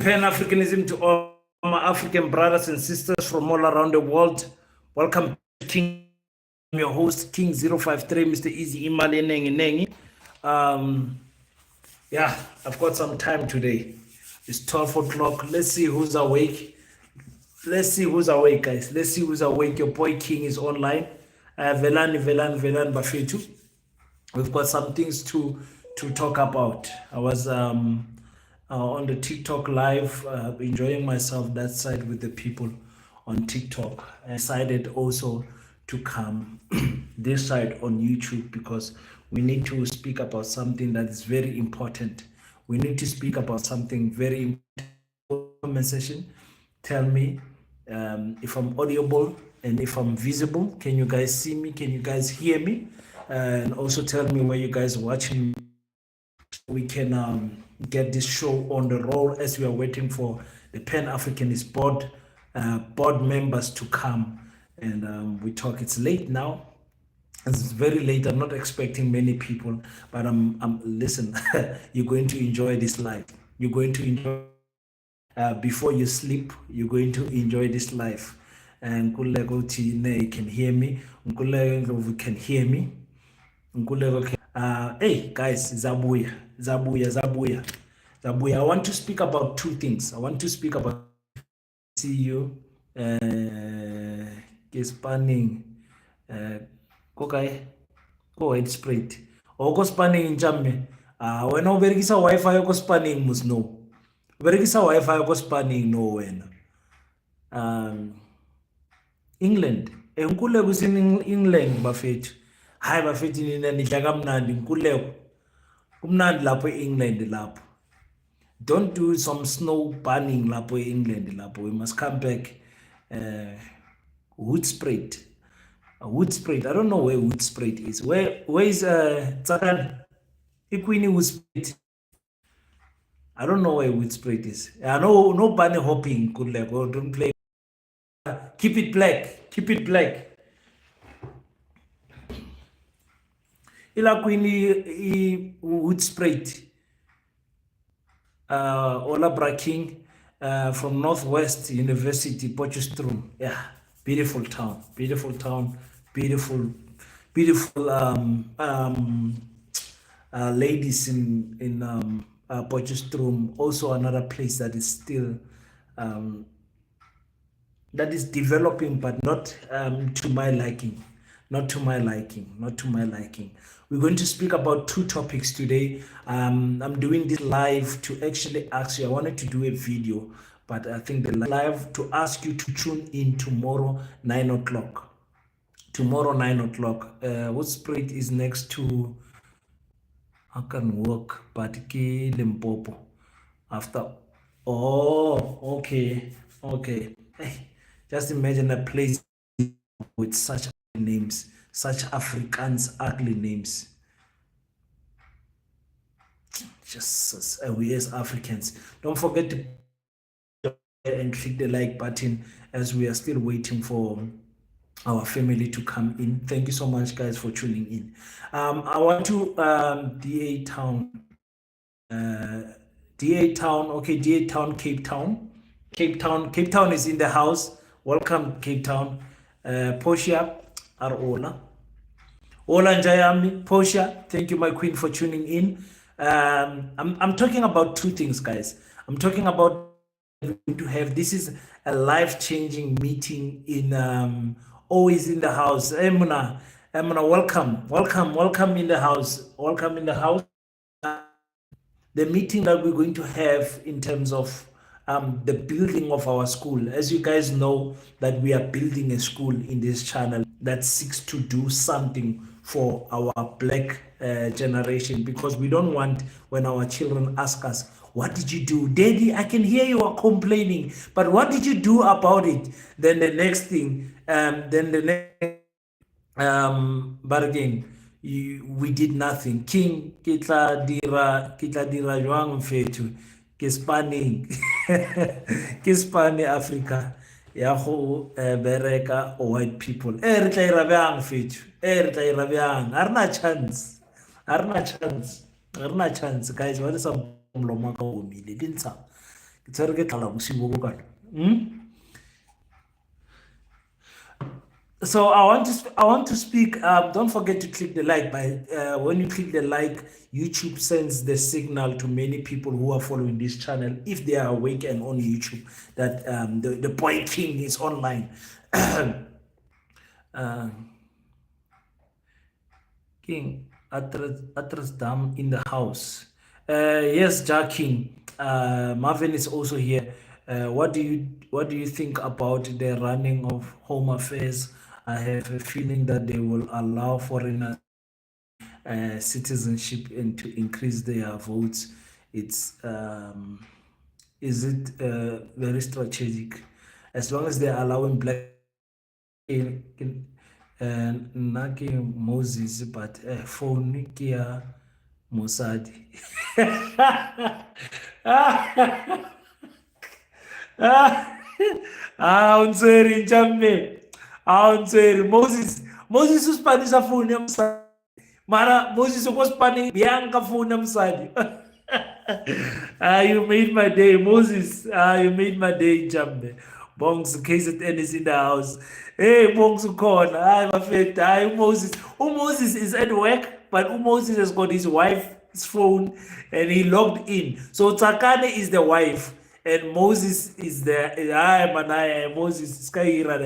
Pan-Africanism to all my African brothers and sisters from all around the world. Welcome to King, I'm your host, King053, Mr. Easy Imali Nengi. Yeah, I've got some time today. It's 12 o'clock. Let's see who's awake. Guys. Let's see who's awake. Your boy King is online. Velan Bafetu. We've got some things to talk about. I was on the TikTok live, enjoying myself that side with the people on TikTok. I decided also to come this side on YouTube because we need to speak about something that is very important. We need to speak about something very important. Comment section, tell me if I'm audible and if I'm visible. Can you guys see me? Can you guys hear me? And also tell me where you guys are watching. We can get this show on the roll as we are waiting for the Pan-Africanist board members to come and we talk. It's late now. It's very late. I'm not expecting many people, but I'm listen. You're going to enjoy this life. You're going to enjoy before you sleep. You're going to enjoy this life. And Kulego Tine can hear me. Kulego can hear me. Hey guys, Zabuya. I want to speak about two things. I want to speak about CEO spanning ko widespread oko spanning njame wena uberekisa wifi yoko spanning must know uberekisa wifi yoko spanning no wena England enkuleko in England bafethu hayi bafethu nina nidla kamnandi inkuleko kumnandi lapho eEngland lapho. Don't do some snow burning lapho eEngland lapho. We must come back. Wood spread. I don't know where wood spread is. Where is Tsakan? Equini wood spread. I don't know where wood spread is. No bunny hopping. Don't play. Keep it black. Ila Queenie wood spread. Ola Braking from Northwest University, Potchefstroom. Yeah, beautiful town. Beautiful ladies in Potchefstroom. Also another place that is still that is developing, but not to my liking. Not to my liking. We're going to speak about two topics today. I'm doing this live to actually ask you. I wanted to do a video, but I think the live to ask you to tune in tomorrow 9 o'clock. What spread is next to I can work, but Limpopo after. Oh, okay. Hey, just imagine a place with such names, such Afrikaans ugly names. Just we as Africans, don't forget to and click the like button as we are still waiting for our family to come in. Thank you so much, guys, for tuning in. I want to DA Town. DA Town, okay, DA Town, Cape Town is in the house. Welcome, Cape Town. Portia Arola. Ola Njayami, Portia, thank you, my queen, for tuning in. I'm talking about two things, guys. I'm talking about to have this is a life-changing meeting in always in the house. Emuna, welcome in the house. Welcome in the house. The meeting that we're going to have in terms of the building of our school. As you guys know, that we are building a school in this channel that seeks to do something for our black generation, because we don't want when our children ask us, what did you do? Daddy, I can hear you are complaining, but what did you do about it? Then the next thing, but again, we did nothing. King, kitla dira joang mfetu, kispanning, kispani Africa, yaho bereka white people. Re tla ira bjang fetu, re tla ira bjang. Arna chance, guys. What is some mloma ka omile dintsha. So I want to speak. Don't forget to click the like. When you click the like, YouTube sends the signal to many people who are following this channel, if they are awake and on YouTube, that the Boy King is online. King Atras Dam in the house. Yes, Jack King. Marvin is also here. What do you think about the running of Home Affairs? I have a feeling that they will allow foreigners citizenship and to increase their votes. It's is it very strategic? As long as they're allowing black nna ke Moses, but phone ke ya mosadi. Unseri njamme. Unseri Moses uspanisha phone ya mosadi. Mara Moses ukospani bianca phone ya mosadi. You made my day, Moses. You made my day, Jambe. Bongs KZN is in the house. Hey, Bongs Ukona. I'm afraid. Moses. Moses is at work, but Moses has got his wife's phone and he logged in. So Takane is the wife, and Moses is the. Moses. Sky Ira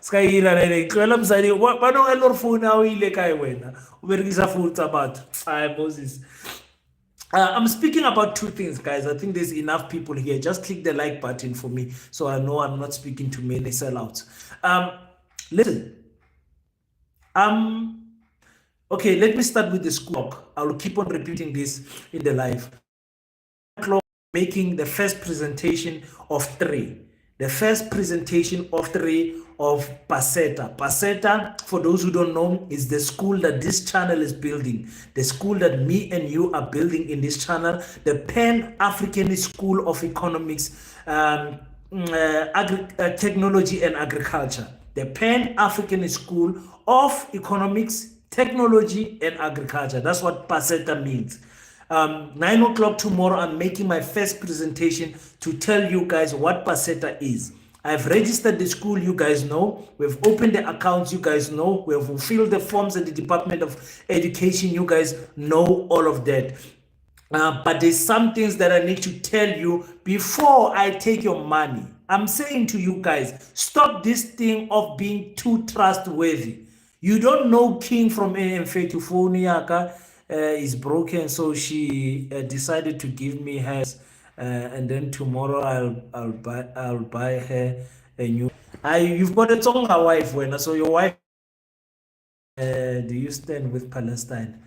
Sky Ira Kwela msadi. Bano elor phone au ile kai wena. Uberikisa phone tabat. Moses. I'm speaking about two things, guys. I think there's enough people here. Just click the like button for me so I know I'm not speaking to many sellouts. Listen. Okay, let me start with the school. I will keep on repeating this in the live. Making the first presentation of 3. The first presentation of 3 of Paseta. Paseta, for those who don't know, is the school that this channel is building. The school that me and you are building in this channel. The Pan-African School of Economics, Technology and Agriculture. The Pan-African School of Economics, Technology and Agriculture. That's what Paseta means. 9 o'clock tomorrow, I'm making my first presentation to tell you guys what Paseta is. I've registered the school, you guys know. We've opened the accounts, you guys know. We've fulfilled the forms at the Department of Education, you guys know all of that. But there's some things that I need to tell you before I take your money. I'm saying to you guys, stop this thing of being too trustworthy. You don't know King from NMF to Foniaka. Is broken, so she decided to give me hers, and then tomorrow I'll buy her a new. You've got a Tonga wife, when so your wife. Do you stand with Palestine?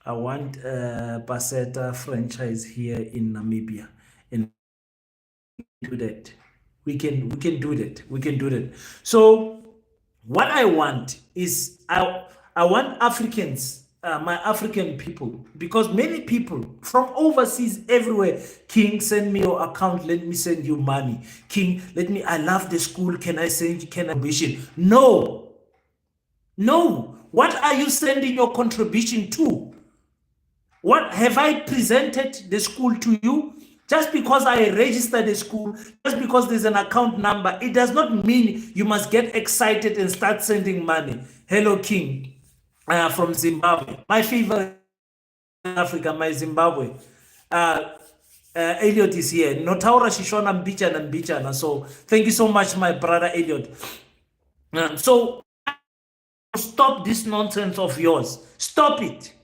I want Paseta franchise here in Namibia, and do that. We can do that. We can do that. So what I want is I want Africans, my African people, because many people from overseas everywhere, King, send me your account, let me send you money. King, I love the school, can I send you, contribution? No. What are you sending your contribution to? What have I presented the school to you? Just because I registered the school, just because there's an account number, it does not mean you must get excited and start sending money. Hello, King. From Zimbabwe, my favorite Africa, my Zimbabwe. Elliot is here. Notaura Shishona Mbichana. So thank you so much, my brother Elliot. So stop this nonsense of yours. Stop it.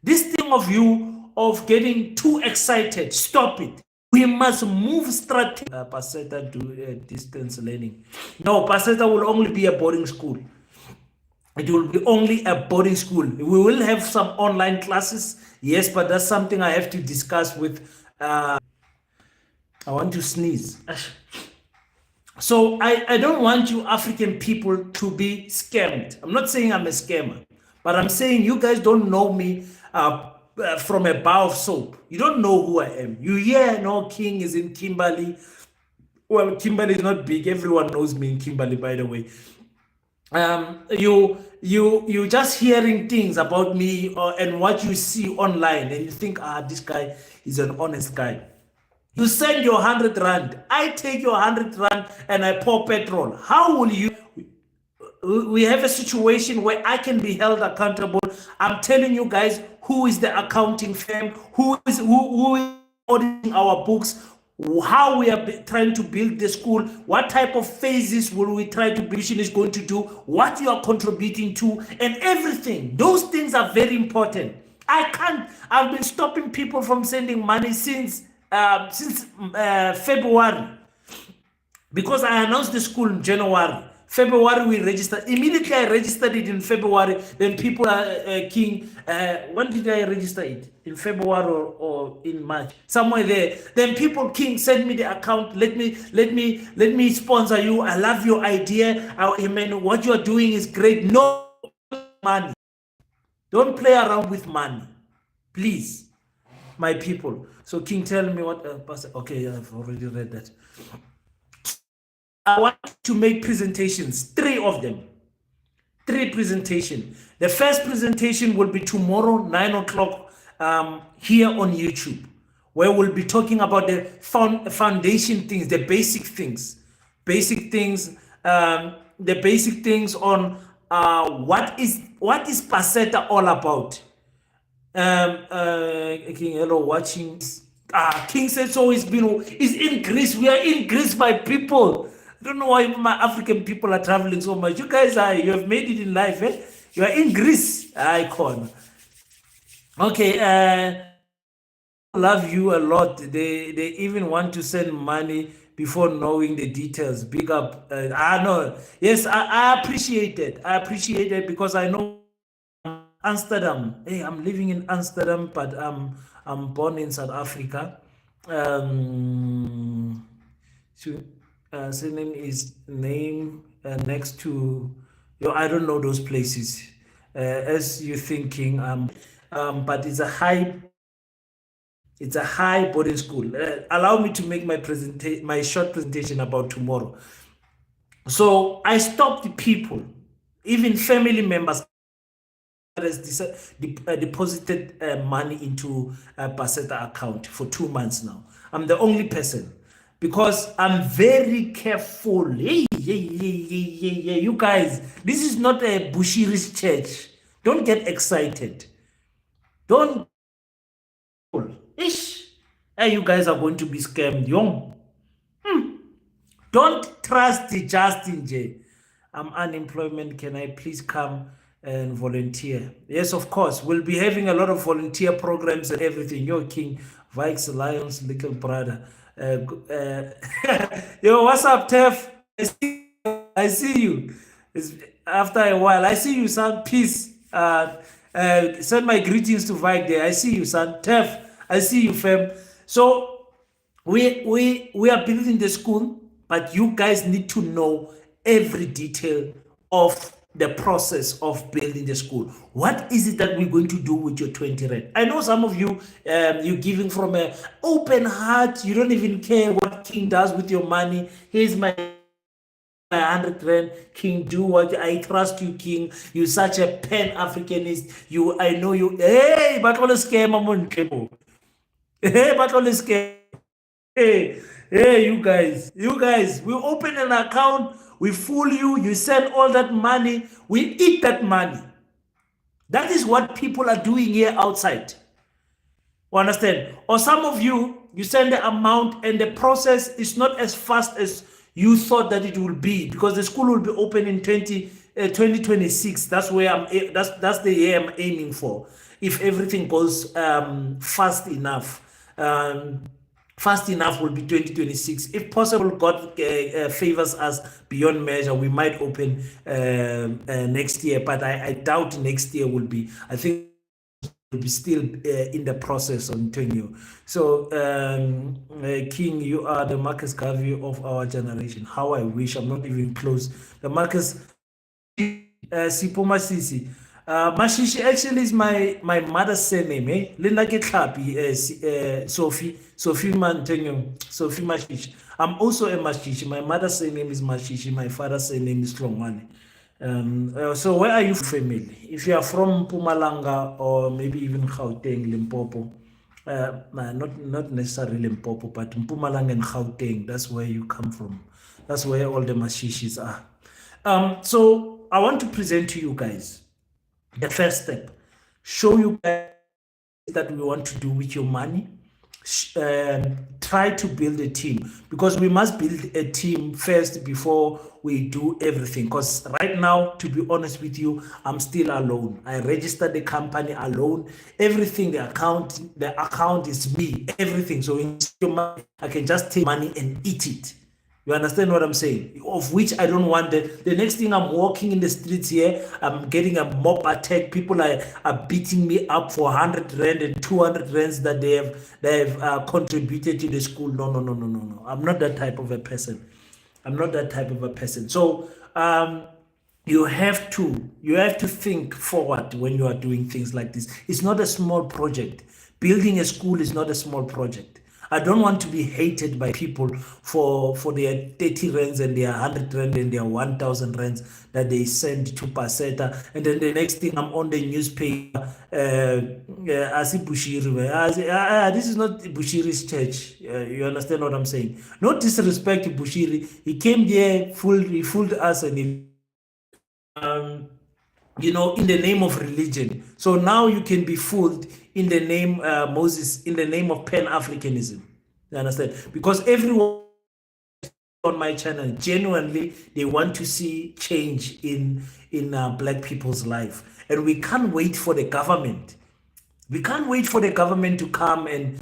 This thing of you of getting too excited. Stop it. We must move strategy. Paseta do distance learning. No, Paseta will only be a boarding school. It will be only a boarding school. We will have some online classes, yes, but that's something I have to discuss with. I want to sneeze. So I don't want you African people to be scammed. I'm not saying I'm a scammer, but I'm saying you guys don't know me from a bar of soap. You don't know who I am. You hear, no, King is in Kimberley. Well, Kimberley is not big. Everyone knows me in Kimberley, by the way. you just hearing things about me and what you see online, and you think, this guy is an honest guy. You send your 100 rand, I take your 100 rand and I pour petrol. How will you? We have a situation where I can be held accountable. I'm telling you guys who is the accounting firm, who is auditing our books, how we are trying to build the school, what type of phases will we try to build is going to do, what you are contributing to, and everything. Those things are very important. I've been stopping people from sending money since February, because I announced the school in January. February we registered. Immediately I registered it in February. Then people are King. When did I register it? In February or in March, somewhere there. Then people, King, send me the account. Let me sponsor you. I love your idea. I mean, what you are doing is great. No money. Don't play around with money, please, my people. So King, tell me what. Pastor. Okay, I've already read that. I want to make presentations, 3 of them. 3 presentations. The first presentation will be tomorrow, 9 o'clock, here on YouTube, where we'll be talking about the foundation things, the basic things, the basic things on what is Paseta all about. King, hello, watching. King said so. Is in Greece. We are in Greece, my people. I don't know why my African people are traveling so much. You guys you have made it in life, eh? You are in Greece. Icon. Okay, love you a lot. They even want to send money before knowing the details. Big up. No. Yes, I appreciate it. I appreciate it because I know Amsterdam. Hey, I'm living in Amsterdam, but I'm born in South Africa. Surname is name next to I don't know those places as you're thinking, but it's a high boarding school. Allow me to make my short presentation about tomorrow. So I stopped the people, even family members has deposited money into a Paseta account for 2 months now. I'm the only person, because I'm very careful. Hey, you guys, this is not a Bushiris church. Don't get excited. Don't. Hey, you guys are going to be scammed. Young. Don't trust the Justin J. I'm unemployment. Can I please come and volunteer? Yes, of course. We'll be having a lot of volunteer programs and everything. Yo, King, Vikes, Lions, little brother. Yo, what's up, Tef? I see you. After a while, I see you, son. Peace. Send my greetings to Vike there. I see you, son. Tef, I see you, fam. So we are building the school, but you guys need to know every detail of the process of building the school. What is it that we're going to do with your 20 rand? I know some of you, you're giving from an open heart. You don't even care what King does with your money. Here's my 100 rand. King, do what I trust you, King. You're such a pan-Africanist. I know you. Hey, but all the scam, hey, but all the scam. Hey, you guys, we open an account, we fool you, you send all that money, we eat that money. That is what people are doing here outside. You understand? Or some of you send the amount and the process is not as fast as you thought that it will be, because the school will be open in 2026. That's where that's the year I'm aiming for, if everything goes fast enough. Fast enough will be 2026. If possible, God favors us beyond measure, we might open next year, but I doubt next year will be. I think will be still in the process, Antonio. So, King, you are the Marcus Garvey of our generation. How I wish I'm not even close. The Marcus Sipoma Sisi. Mashishi actually is my mother's surname, eh? Linda Ketlapi, Sophie Mantenyo, Sophie Mashishi. I'm also a Mashishi. My mother's surname is Mashishi. My father's surname is Longwane. So where are you family? If you are from Pumalanga or maybe even Gauteng, Limpopo, not necessarily Limpopo, but Mpumalanga and Gauteng, that's where you come from. That's where all the Mashishis are. So I want to present to you guys the first step. Show you guys that we want to do with your money. Try to build a team, because we must build a team first before we do everything. Because right now, to be honest with you, I'm still alone. I registered the company alone. Everything, the account is me, everything. So I can just take money and eat it. You understand what I'm saying? Of which I don't want that. The next thing, I'm walking in the streets here, I'm getting a mob attack. People are beating me up for 100 rand and 200 rands that they have contributed to the school. No, no, no, no, no, no. I'm not that type of a person. I'm not that type of a person. So you have to think forward when you are doing things like this. It's not a small project. Building a school is not a small project. I don't want to be hated by people for their 30 rands and their 100 rand and their 1,000 rands that they send to Paseta. And then the next thing, I'm on the newspaper. I see Bushiri. This is not Bushiri's church. You understand what I'm saying? No disrespect to Bushiri. He came there, he fooled us, and in the name of religion. So now you can be fooled in the name, Moses, in the name of Pan-Africanism. You understand? Because everyone on my channel, genuinely, they want to see change in Black people's life. And we can't wait for the government. We can't wait for the government to come and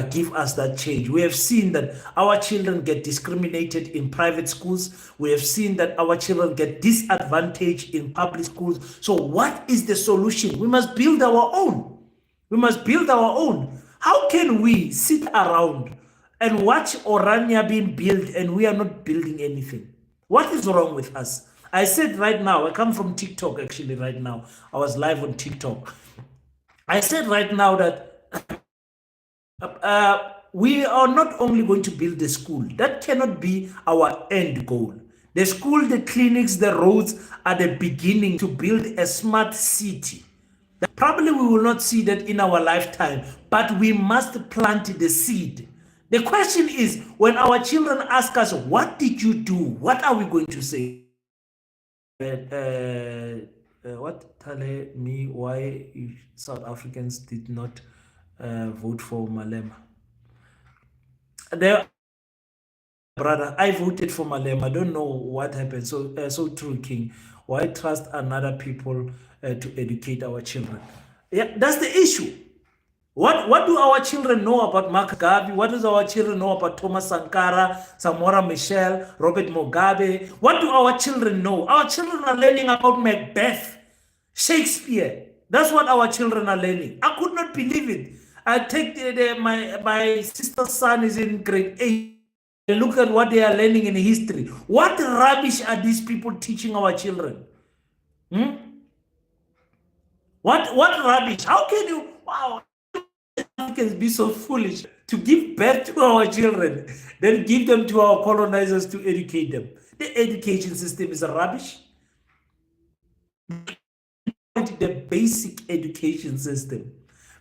give us that change. We have seen that our children get discriminated in private schools. We have seen that our children get disadvantaged in public schools. So what is the solution? We must build our own. We must build our own. How can we sit around and watch Orania being built and we are not building anything? What is wrong with us? I said right now, I come from TikTok actually right now. I was live on TikTok. I said right now that we are not only going to build the school. That cannot be our end goal. The school, the clinics, the roads are the beginning to build a smart city. Probably we will not see that in our lifetime, but we must plant the seed. The question is, when our children ask us, what did you do? What are we going to say? What tell me why South Africans did not vote for Malema? Brother, I voted for Malema. I don't know what happened. So true, King. Why trust another people to educate our children? Yeah, that's the issue. What do our children know about Mark Gabi? What does our children know about Thomas Sankara, Samora Michel, Robert Mugabe? What do our children know? Our children are learning about Macbeth, Shakespeare. That's what our children are learning. I could not believe it. I take my sister's son is in grade 8. And look at what they are learning in history. What rubbish are these people teaching our children? What rubbish? How can you? Wow. Africans be so foolish to give birth to our children, then give them to our colonizers to educate them. The education system is rubbish. The basic education system.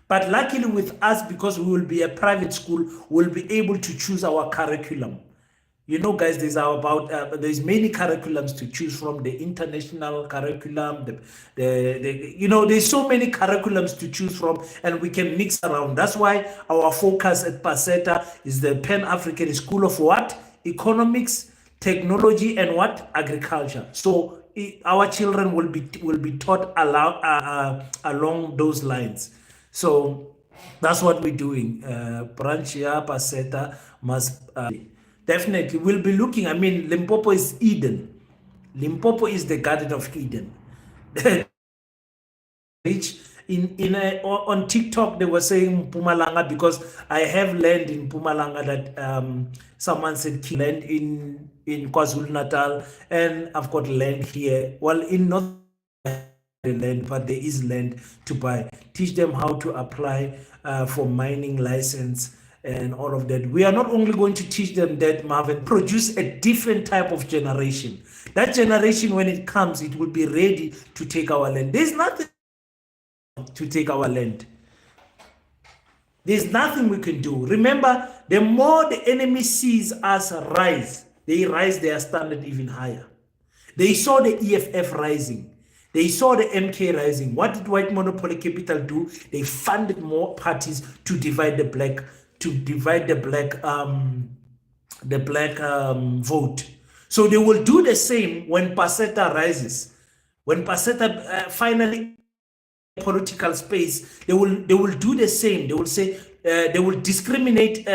But luckily with us, because we will be a private school, we'll be able to choose our curriculum. You know, guys, there's many curriculums to choose from. The international curriculum, there's so many curriculums to choose from, and we can mix around. That's why our focus at Paseta is the Pan-African School of what? Economics, technology, and what? Agriculture. So our children will be taught along those lines. So that's what we're doing. Branch here, Paseta must. Definitely, we'll be looking. I mean, Limpopo is Eden. Limpopo is the Garden of Eden. On TikTok, they were saying Mpumalanga because I have land in Mpumalanga that someone said land in KwaZulu Natal, and I've got land here. Well, in North land, but there is land to buy. Teach them how to apply for mining license. and all of that. We are not only going to teach them that, Marvin, produce a different type of generation. That generation, when it comes, it will be ready to take our land. There's nothing to take our land. There's nothing we can do. Remember, the more the enemy sees us rise, they rise their standard even higher. They saw the EFF rising. They saw the MK rising. What did White Monopoly Capital do? They funded more parties to divide the black, vote. So they will do the same when Paseta rises. When Paseta finally political space, they will do the same. They will say they will discriminate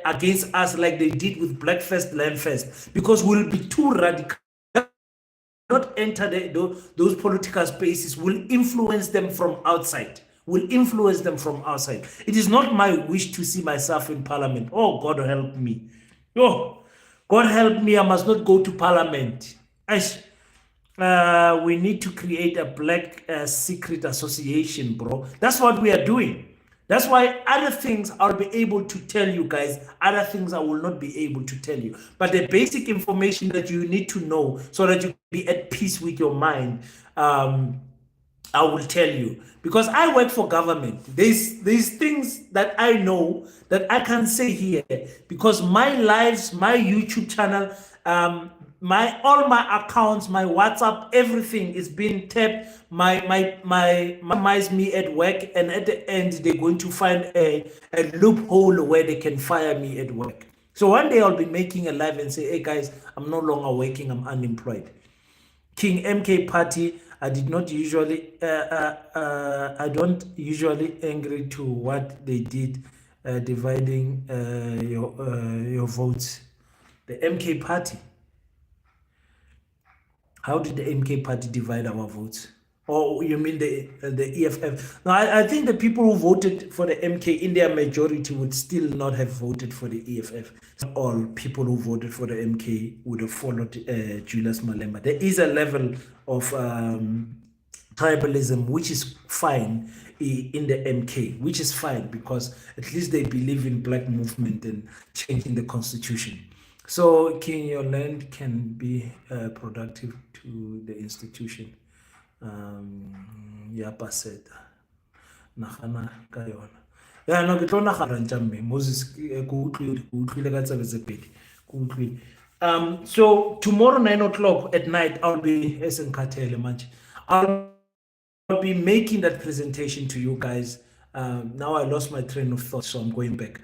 against us like they did with Black First, Land First, because we'll be too radical. Not enter those political spaces, will influence them from outside. It is not my wish to see myself in parliament. Oh, God help me. Oh, God help me. I must not go to parliament. We need to create a black secret association, bro. That's what we are doing. That's why other things I'll be able to tell you guys, other things I will not be able to tell you. But the basic information that you need to know so that you be at peace with your mind, I will tell you. Because I work for government. There's things that I know that I can say here. Because my lives, my YouTube channel, all my accounts, my WhatsApp, everything is being tapped. My me at work, and at the end they're going to find a loophole where they can fire me at work. So one day I'll be making a live and say, hey guys, I'm no longer working, I'm unemployed. King MK Party, I don't usually angry to what they did, dividing your votes. The MK Party. How did the MK Party divide our votes? Or you mean the EFF? Now, I think the people who voted for the MK in their majority would still not have voted for the EFF. All people who voted for the MK would have followed Julius Malema. There is a level of tribalism, which is fine in the MK, which is fine because at least they believe in black movement and changing the constitution. So, King, your land can be productive to the institution. Ya Paseta. Nagana ka yona. Ya no ke tlo nagana ntjamme Moses go utlwile ka tsebe tse pedi. So tomorrow 9 o'clock at night I'll be esenkhathele manje. I'll be making that presentation to you guys. Now I lost my train of thought, so I'm going back.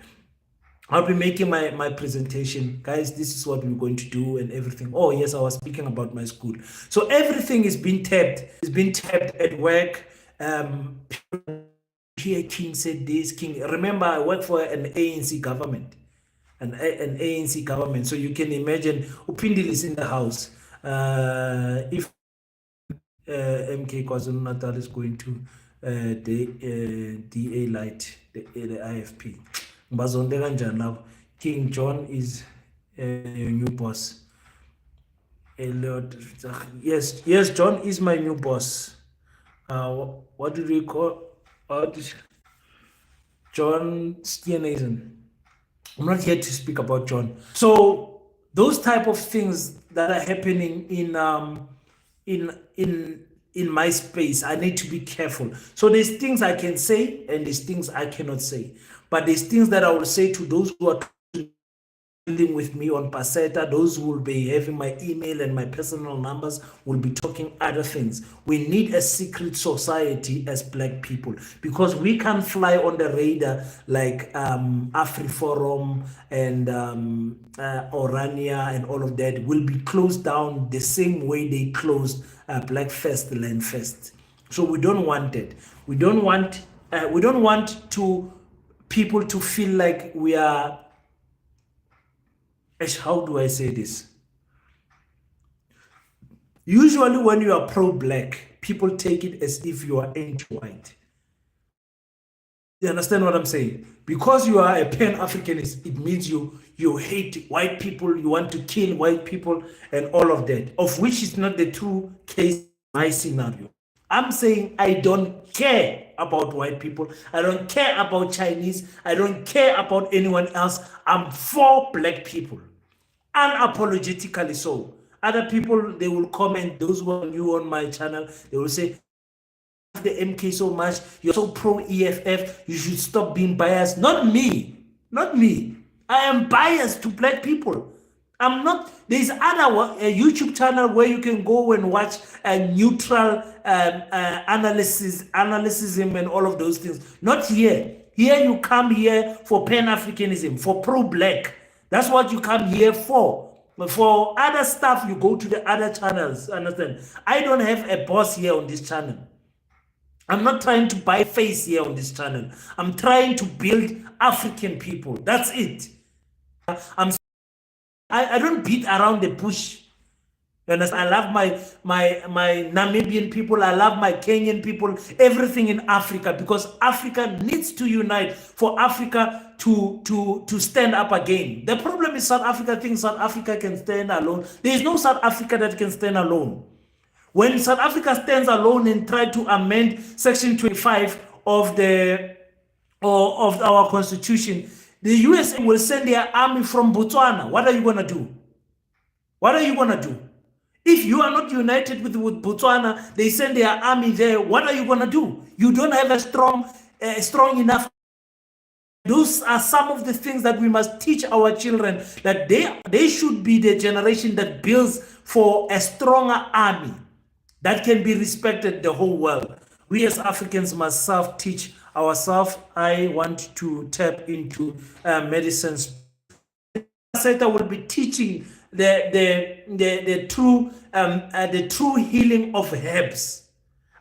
I'll be making my presentation. Guys, this is what we're going to do and everything. Oh, yes, I was speaking about my school. So everything is being tapped. It's been tapped at work. Here, King said this, King. Remember, I work for an ANC government. An ANC government. So you can imagine, Upindil is in the house. If MK KwaZulu-Natal is going to DA Light, the IFP. King John is your new boss. Yes, John is my new boss. What do we call John Steenhuisen? I'm not here to speak about John. So those type of things that are happening in my space, I need to be careful. So there's things I can say and there's things I cannot say. But there's things that I will say to those who are dealing with me on Paseta, those who will be having my email and my personal numbers will be talking other things. We need a secret society as black people because we can't fly on the radar like AfriForum and Orania and all of that will be closed down the same way they closed Black First, Land First. So we don't want it. We don't want to people to feel like we are, how do I say this? Usually when you are pro-black, people take it as if you are anti-white. You understand what I'm saying? Because you are a Pan-Africanist, it means you hate white people, you want to kill white people and all of that, of which is not the true case in my scenario. I'm saying I don't care about white people. I don't care about Chinese. I don't care about anyone else. I'm for black people. Unapologetically so. Other people, they will comment, those who are new on my channel, they will say, the MK so much, you're so pro EFF, you should stop being biased. Not me. Not me. I am biased to black people. I'm not. There's other a YouTube channel where you can go and watch a neutral analysis and all of those things. Not here. Here you come here for Pan-Africanism, for pro-black. That's what you come here for. But for other stuff, you go to the other channels. Understand? I don't have a boss here on this channel. I'm not trying to buy face here on this channel. I'm trying to build African people. That's it. I don't beat around the bush. You understand? I love my Namibian people. I love my Kenyan people. Everything in Africa, because Africa needs to unite for Africa to stand up again. The problem is South Africa thinks South Africa can stand alone. There is no South Africa that can stand alone. When South Africa stands alone and try to amend Section 25 of our constitution, the USA will send their army from Botswana. What are you going to do? What are you going to do? If you are not united with Botswana, they send their army there. What are you going to do? You don't have a strong enough. Those are some of the things that we must teach our children, that they should be the generation that builds for a stronger army that can be respected the whole world. We as Africans must self-teach ourselves. I want to tap into medicines. Paseta will be teaching the true healing of herbs.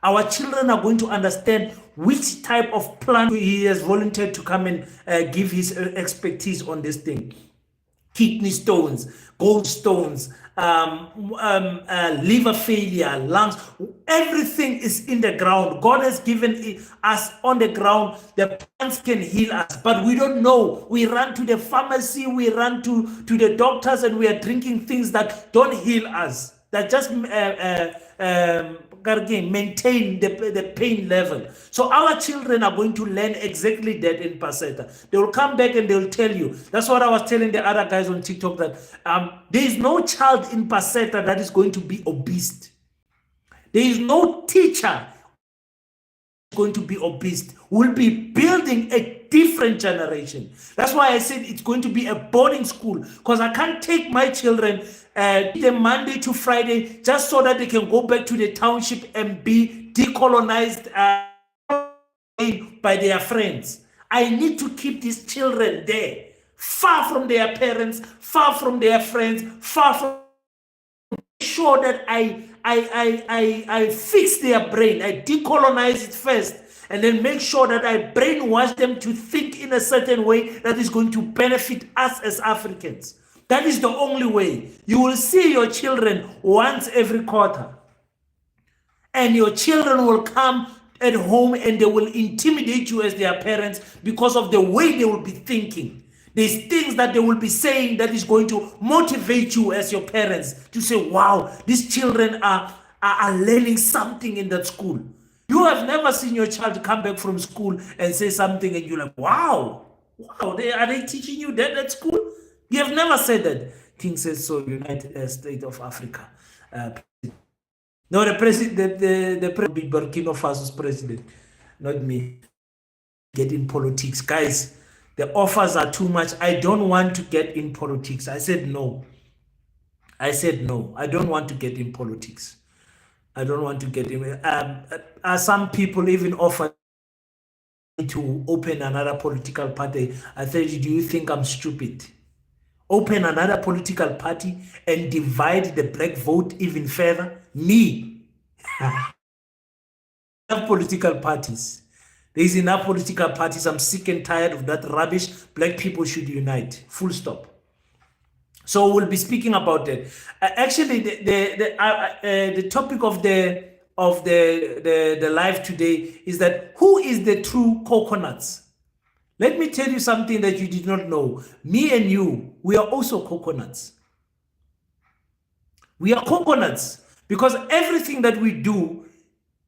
Our children are going to understand which type of plant he has volunteered to come and give his expertise on this thing. Kidney stones, gallstones, liver failure, lungs, everything is in the ground. God has given us on the ground. The plants can heal us, but we don't know. We run to the pharmacy, we run to the doctors, and we are drinking things that don't heal us, that just maintain the pain level. So our children are going to learn exactly that in Paseta. They will come back and they'll tell you. That's what I was telling the other guys on TikTok, that there is no child in Paseta that is going to be obese. There is no teacher going to be obese. We'll be building a different generation. That's why I said it's going to be a boarding school, because I can't take my children the Monday to Friday just so that they can go back to the township and be decolonized by their friends. I need to keep these children there, far from their parents, far from their friends, far from, sure that I fix their brain, I decolonize it first, and then make sure that I brainwash them to think in a certain way that is going to benefit us as Africans. That is the only way. You will see your children once every quarter, and your children will come at home and they will intimidate you as their parents because of the way they will be thinking. There's things that they will be saying that is going to motivate you as your parents to say, wow, these children are learning something in that school. You have never seen your child come back from school and say something and you're like, wow, are they teaching you that at school? You have never said that. King says so, United States of Africa. No, the president, the president, Burkina Faso's president, not me. Get in politics. Guys, the offers are too much. I don't want to get in politics. I said no. I said no. I don't want to get in politics. I don't want to get in. Some people even offer to open another political party. I said, do you think I'm stupid? Open another political party and divide the black vote even further? Me. Enough political parties. There is enough political parties. I'm sick and tired of that rubbish. Black people should unite. Full stop. So we'll be speaking about that. Actually, the topic of the live today is that who is the true coconuts? Let me tell you something that you did not know. Me and you, we are also coconuts. We are coconuts because everything that we do,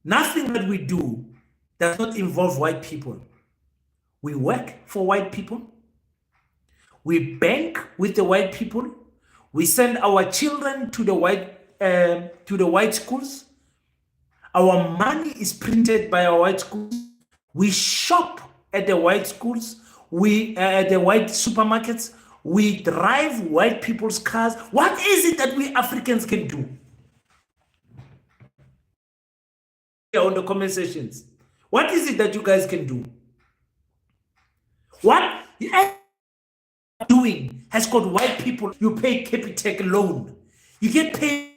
nothing that we do does not involve white people. We work for white people. We bank with the white people. We send our children to the white schools. Our money is printed by our white schools. We shop at the white schools. We at the white supermarkets. We drive white people's cars. What is it that we Africans can do? On the comment sections, what is it that you guys can do? What doing has got white people. You pay Capitec loan. You get paid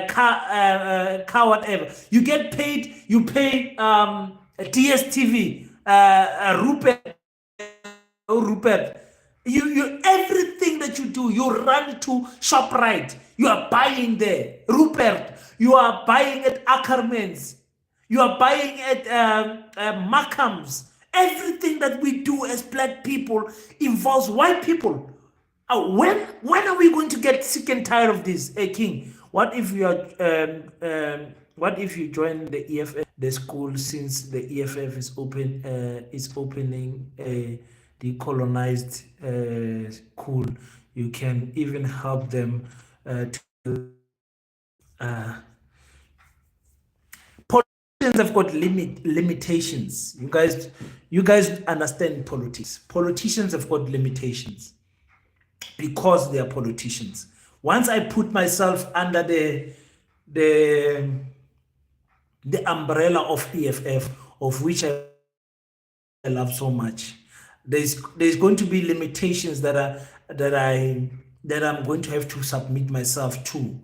car whatever. You get paid. You pay DSTV. Rupert. You everything that you do, you run to ShopRite. You are buying there. Rupert. You are buying at Ackermans. You are buying at Markham's. Everything that we do as black people involves white people. When are we going to get sick and tired of this? Hey, King, what if you are what if you join the EFF, the school, since the EFF is opening a decolonized school? You can even help them to politicians have got limitations. You guys understand politics. Politicians have got limitations because they are politicians. Once I put myself under the umbrella of EFF, of which I love so much, there's going to be limitations that I'm going to have to submit myself to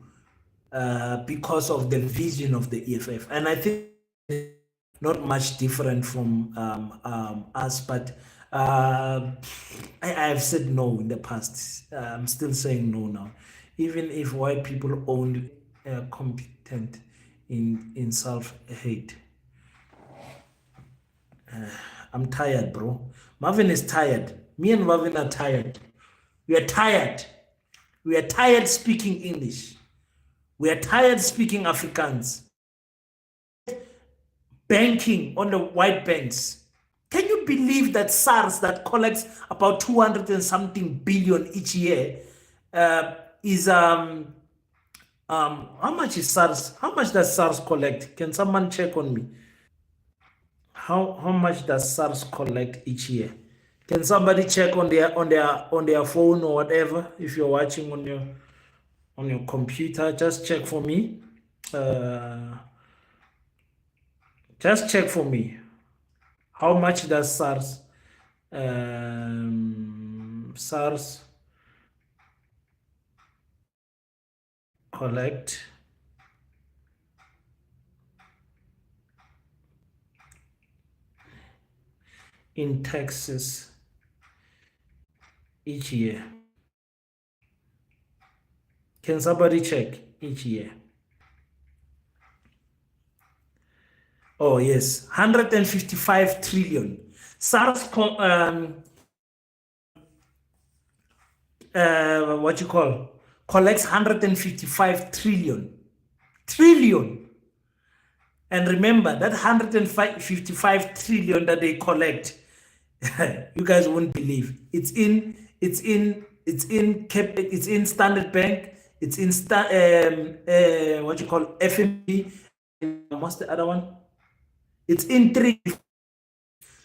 because of the vision of the EFF. And I think not much different from us, but I have said no in the past. I'm still saying no now. Even if white people only competent in self-hate. I'm tired, bro. Marvin is tired. Me and Marvin are tired. We are tired. We are tired speaking English. We are tired speaking Afrikaans. Banking on the white banks. Can you believe that SARS, that collects about 200 and something billion each year, is how much is SARS? How much does SARS collect? Can someone check on me? How much does SARS collect each year? Can somebody check on their phone or whatever? If you're watching on your computer, just check for me. Just check for me. How much does SARS collect in taxes each year? Can somebody check each year? Oh, yes, 155 trillion. SARS, what you call, collects 155 trillion. And remember, that 155 trillion that they collect, you guys won't believe. It's in Standard Bank. It's in what you call FNB. What's the other one? It's in 3.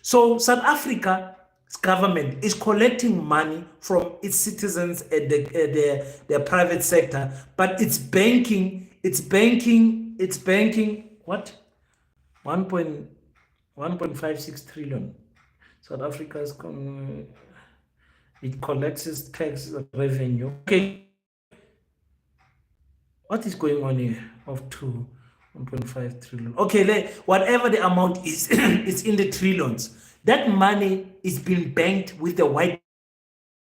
So South Africa's government is collecting money from its citizens at the private sector, but it's banking what? 1.56 trillion. South Africa's it collects its tax revenue. Okay, what is going on here? Of 1.5 trillion. Okay, whatever the amount is, it's in the trillions. That money is being banked with the white,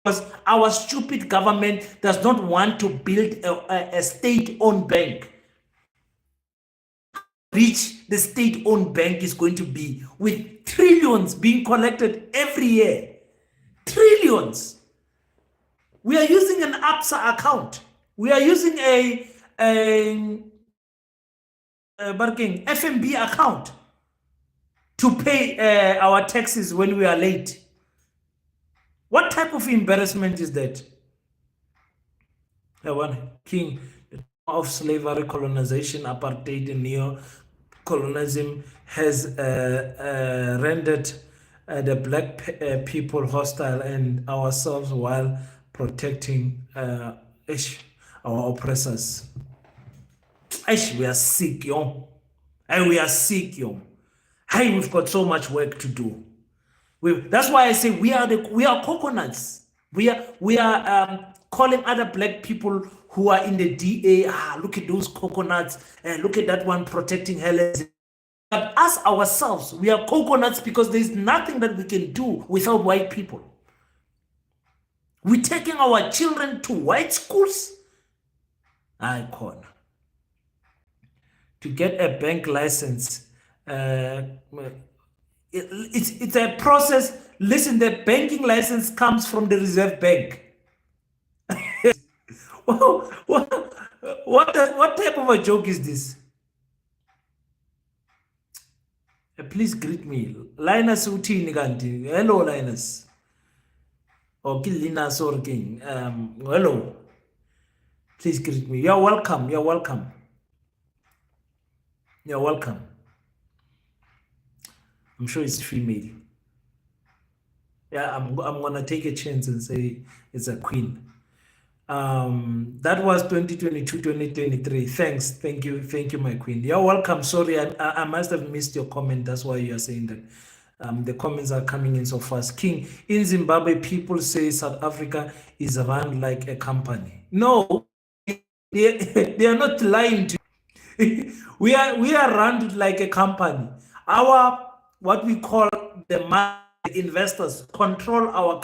because our stupid government does not want to build a state-owned bank. Rich the state-owned bank is going to be, with trillions being collected every year. Trillions. We are using an ABSA account. We are using a FNB account. to pay our taxes when we are late. What type of embarrassment is that? King of slavery, colonization, apartheid, and neo-colonialism has rendered the black people hostile and ourselves while protecting our oppressors. We are sick, yo. And we are sick, yo. Hey, we've got so much work to do. That's why I say we are coconuts. We are calling other black people who are in the DA. Look at those coconuts, and look at that one protecting Helen. But us ourselves, we are coconuts because there's nothing that we can do without white people. We're taking our children to white schools. Icon. To get a bank license, it's a process. Listen, the banking license comes from the Reserve Bank. What type of a joke is this? Please greet me. Linus Utini Ganti. Hello, Linus. Or Linus or King. Hello. Please greet me. You're welcome. You're welcome. You're welcome. I'm sure it's female. Yeah, I'm gonna take a chance and say it's a queen. That was 2022, 2023. Thanks. Thank you, my queen. You're welcome. Sorry, I must have missed your comment. That's why you are saying that. The comments are coming in so fast. King, in Zimbabwe, people say South Africa is run like a company. No, they are not lying to you. we are run like a company. What we call the investors control our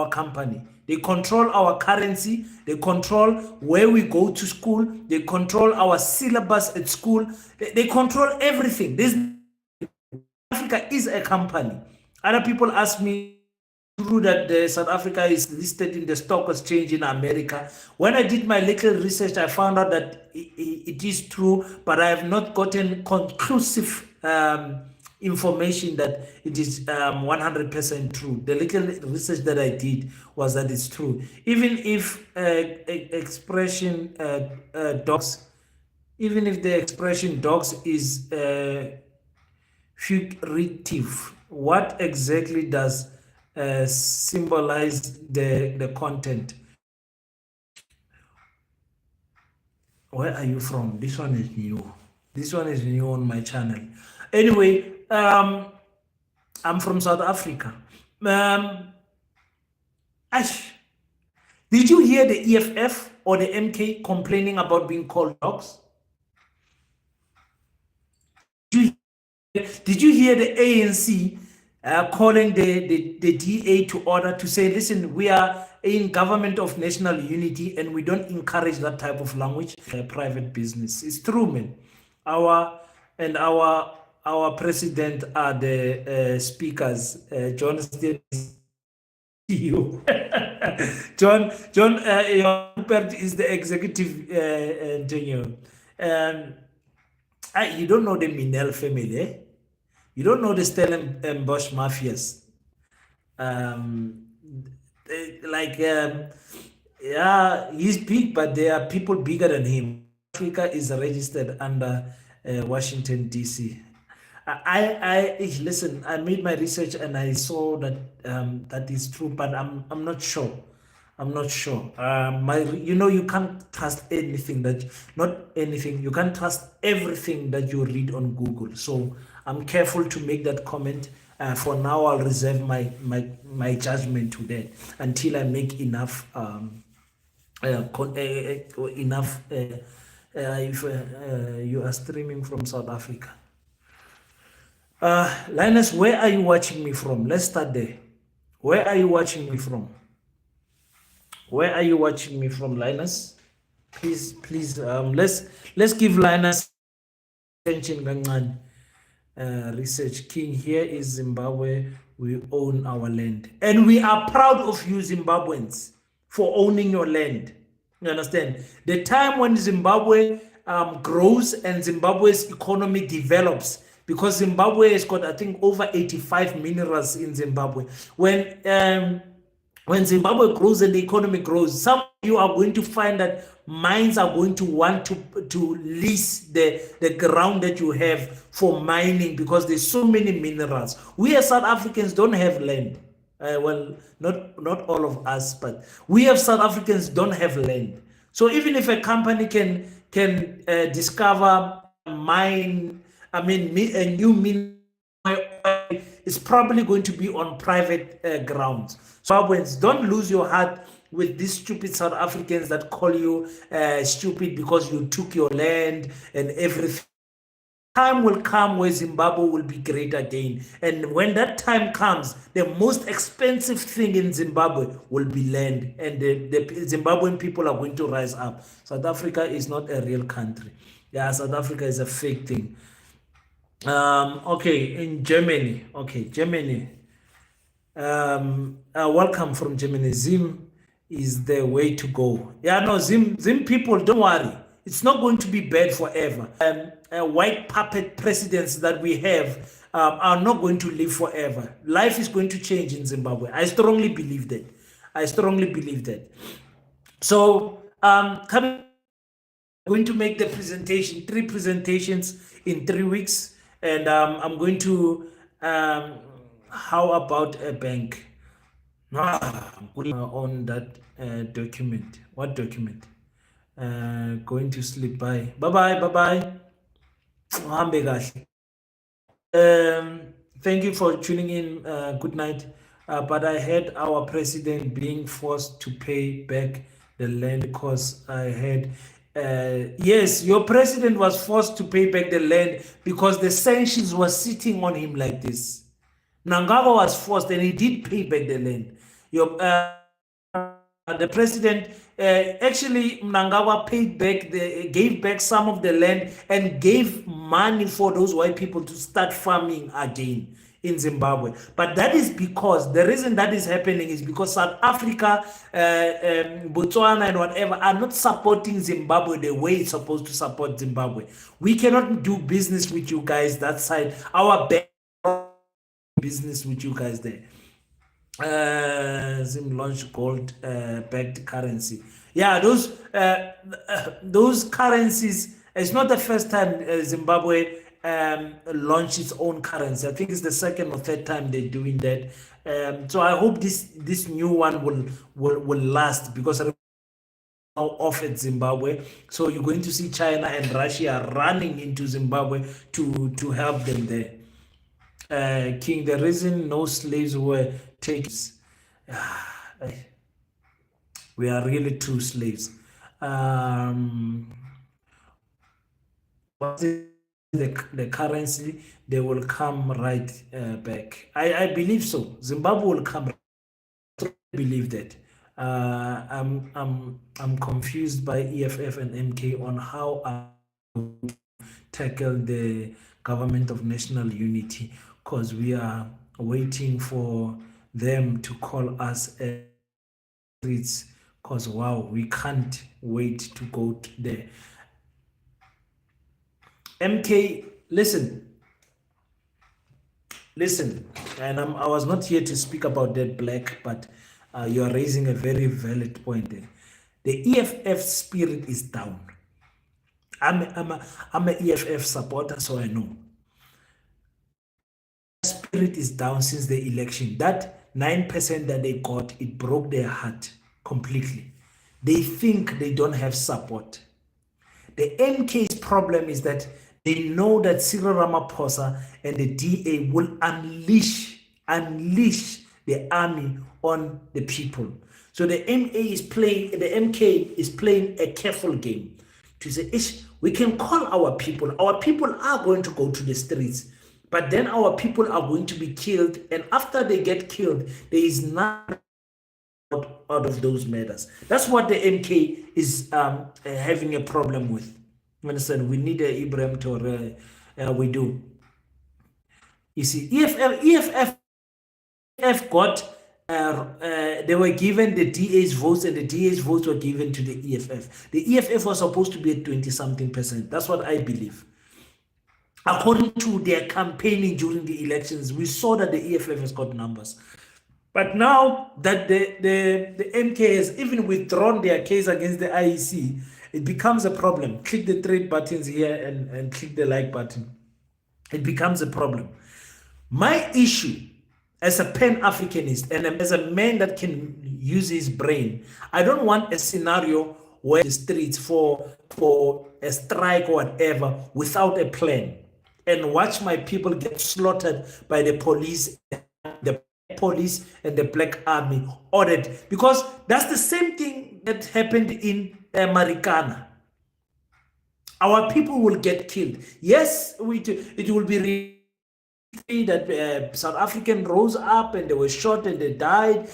company. They control our currency. They control where we go to school. They control our syllabus at school. They control everything. Africa is a company. Other people ask me that South Africa is listed in the stock exchange in America. When I did my little research, I found out that it is true, but I have not gotten conclusive information that it is 100% true. The little research that I did was that it's true. Even if expression dogs, even if the expression dogs is figurative, what exactly does symbolize the content? Where are you from? This one is new. This one is new on my channel. Anyway, I'm from South Africa. Ash, did you hear the EFF or the MK complaining about being called dogs? Did you hear the ANC calling the DA to order to say, listen, we are in government of national unity and we don't encourage that type of language, private business. It's true, man. Our president are the speakers. John you. John is the executive engineer. You don't know the Minel family, eh? You don't know the Stellenbosch mafias. Yeah, he's big, but there are people bigger than him. Africa is registered under Washington, D.C. Listen, I made my research and I saw that that is true, but I'm not sure. I'm not sure. You can't trust anything you can't trust everything that you read on Google. So I'm careful to make that comment. For now, I'll reserve my judgment to that until I make enough if you are streaming from South Africa. Linus, where are you watching me from? Let's start there. Where are you watching me from? Where are you watching me from, Linus? Please, let's give Linus attention. Research King, here is Zimbabwe. We own our land, and we are proud of you, Zimbabweans, for owning your land. You understand? The time when Zimbabwe grows and Zimbabwe's economy develops, because Zimbabwe has got, I think, over 85 minerals in Zimbabwe. When Zimbabwe grows and the economy grows, some of you are going to find that mines are going to want to lease the ground that you have for mining because there's so many minerals. We as South Africans don't have land. Well, not all of us, but we as South Africans don't have land. So even if a company can discover mine, I mean, a new mineral, it's probably going to be on private grounds. So don't lose your heart with these stupid South Africans that call you stupid because you took your land and everything. Time will come where Zimbabwe will be great again. And when that time comes, the most expensive thing in Zimbabwe will be land. And the Zimbabwean people are going to rise up. South Africa is not a real country. Yeah, South Africa is a fake thing. Okay, in Germany. Okay, Germany. Welcome from Germany. Zim is the way to go. Yeah, no, Zim people, don't worry. It's not going to be bad forever. White puppet presidents that we have are not going to live forever. Life is going to change in Zimbabwe. I strongly believe that. I strongly believe that. So, I'm going to make the presentation, 3 presentations in 3 weeks. And I'm going to, how about a bank? I'm putting on that document. What document? Going to sleep. Bye. Bye-bye. Thank you for tuning in. Good night. But I had our president being forced to pay back the land because I had yes, your president was forced to pay back the land because the sanctions were sitting on him like this. Mnangagwa was forced and he did pay back the land. The president actually Mnangagwa gave back some of the land and gave money for those white people to start farming again in Zimbabwe. But that is because the reason that is happening is because South Africa, Botswana and whatever are not supporting Zimbabwe the way it's supposed to support Zimbabwe. We cannot do business with you guys that side. Our business with you guys there. Zim launch gold backed currency. Yeah, those currencies. It's not the first time Zimbabwe launch its own currency. I think it's the second or third time they're doing that. So I hope this new one will last because off at Zimbabwe. So you're going to see China and Russia running into Zimbabwe to help them there. King, the reason no slaves were taken. We are really true slaves. What's the currency? They will come right back. I believe so. Zimbabwe will come. I believe that. I'm confused by EFF and MK on how I tackle the government of national unity because we are waiting for them to call us streets because wow, we can't wait to go there. MK, listen, and I was not here to speak about that black, but you are raising a very valid point there. The EFF spirit is down. I'm a EFF supporter, so I know. Spirit is down since the election. That 9% that they got, it broke their heart completely. They think they don't have support. The MK's problem is that they know that Cyril Ramaphosa and the DA will unleash the army on the people. So the MK is playing a careful game to say, we can call our people. Our people are going to go to the streets, but then our people are going to be killed. And after they get killed, there is nothing out of those matters. That's what the MK is having a problem with. You understand? We need Ibrahim Traoré. We do. You see, EFF got, they were given the DA's votes and the DA's votes were given to the EFF. The EFF was supposed to be at 20-something%. That's what I believe. according to their campaigning during the elections, we saw that the EFF has got numbers. But now that the MK has even withdrawn their case against the IEC, it becomes a problem. Click the three buttons here and click the like button. It becomes a problem. My issue as a Pan-Africanist and as a man that can use his brain, I don't want a scenario where the streets for a strike or whatever without a plan and watch my people get slaughtered by the police and the black army ordered, because that's the same thing that happened in Marikana. Our people will get killed. Yes, it will be that South African rose up and they were shot and they died.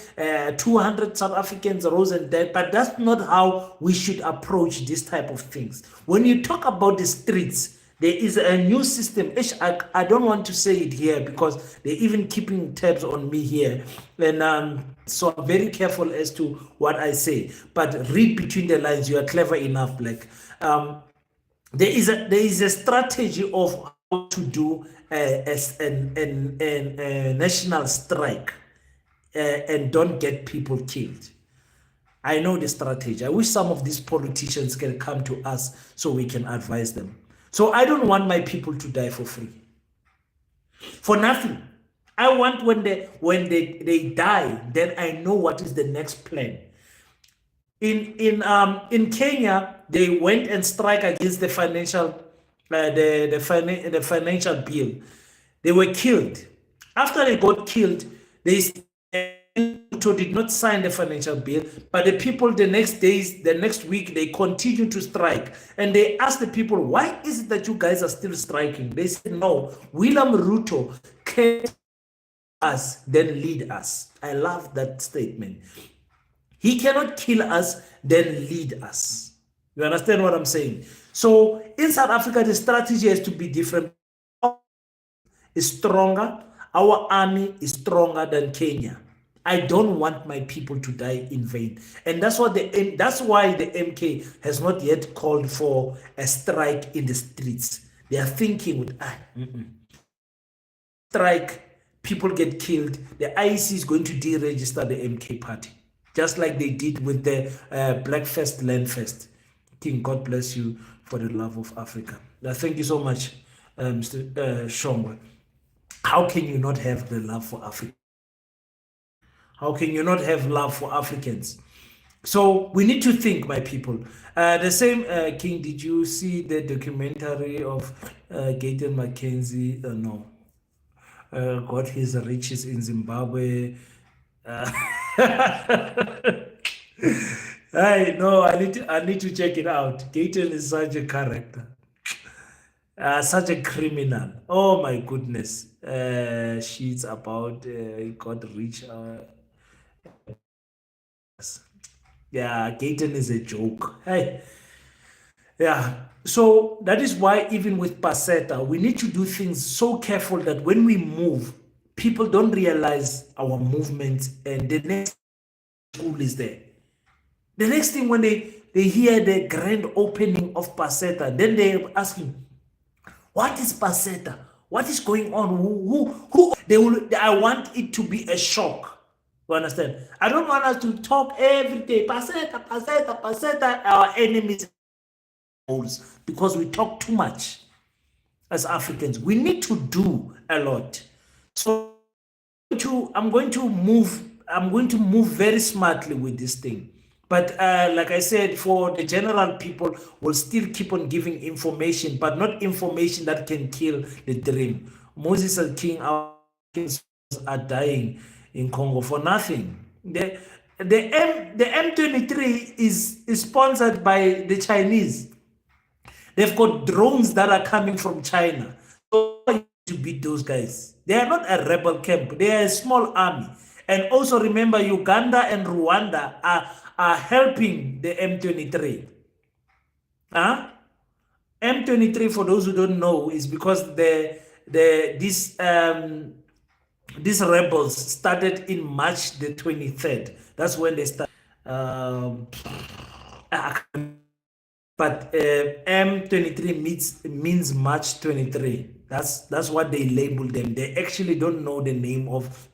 200 South Africans rose and died, but that's not how we should approach this type of things. When you talk about the streets, there is a new system. I don't want to say it here because they're even keeping tabs on me here. And so I'm very careful as to what I say. But read between the lines. You are clever enough, Black. There is a strategy of how to do a national strike and don't get people killed. I know the strategy. I wish some of these politicians can come to us so we can advise them. So I don't want my people to die for free, for nothing. I want when they die, then I know what is the next plan. In Kenya, they went and strike against the financial the financial bill. They were killed. After they got killed, they did not sign the financial bill, but the people the next week, they continued to strike. And they asked the people, why is it that you guys are still striking? They said, no, William Ruto can us, then lead us. I love that statement. He cannot kill us, then lead us. You understand what I'm saying? So in South Africa, the strategy has to be different. Is stronger. Our army is stronger than Kenya. I don't want my people to die in vain. And that's why the MK has not yet called for a strike in the streets. They are thinking with strike, people get killed. The IEC is going to deregister the MK party, just like they did with the Blackfest, Landfest. King, God bless you for the love of Africa. Thank you so much, Mr. Shongwe. How can you not have the love for Africa? How can you not have love for Africans? So we need to think, my people. The same, King, did you see the documentary of Gayton McKenzie? No. Got his riches in Zimbabwe. I need to check it out. Gayton is such a character. Such a criminal. Oh my goodness. She's about got rich. Yeah, Gayton is a joke. Hey. Yeah. So that is why even with Paseta, we need to do things so careful that when we move, people don't realize our movement, and the next school is there. The next thing, when they hear the grand opening of Paseta, then they're asking, what is Paseta? What is going on? Who? I want it to be a shock. You understand? I don't want us to talk every day. Paseta, our enemies, because we talk too much as Africans. We need to do a lot. So I'm going to move very smartly with this thing. But like I said, for the general people, will still keep on giving information, but not information that can kill the dream. Moses and King are dying in Congo for nothing. The M23 is sponsored by the Chinese. They've got drones that are coming from China. So to beat those guys. They are not a rebel camp. They are a small army. And also remember, Uganda and Rwanda are helping the M23. M23, for those who don't know, is because these rebels started in March the 23rd. That's when they started. But M23 means March 23. That's what they label them. They actually don't know the name of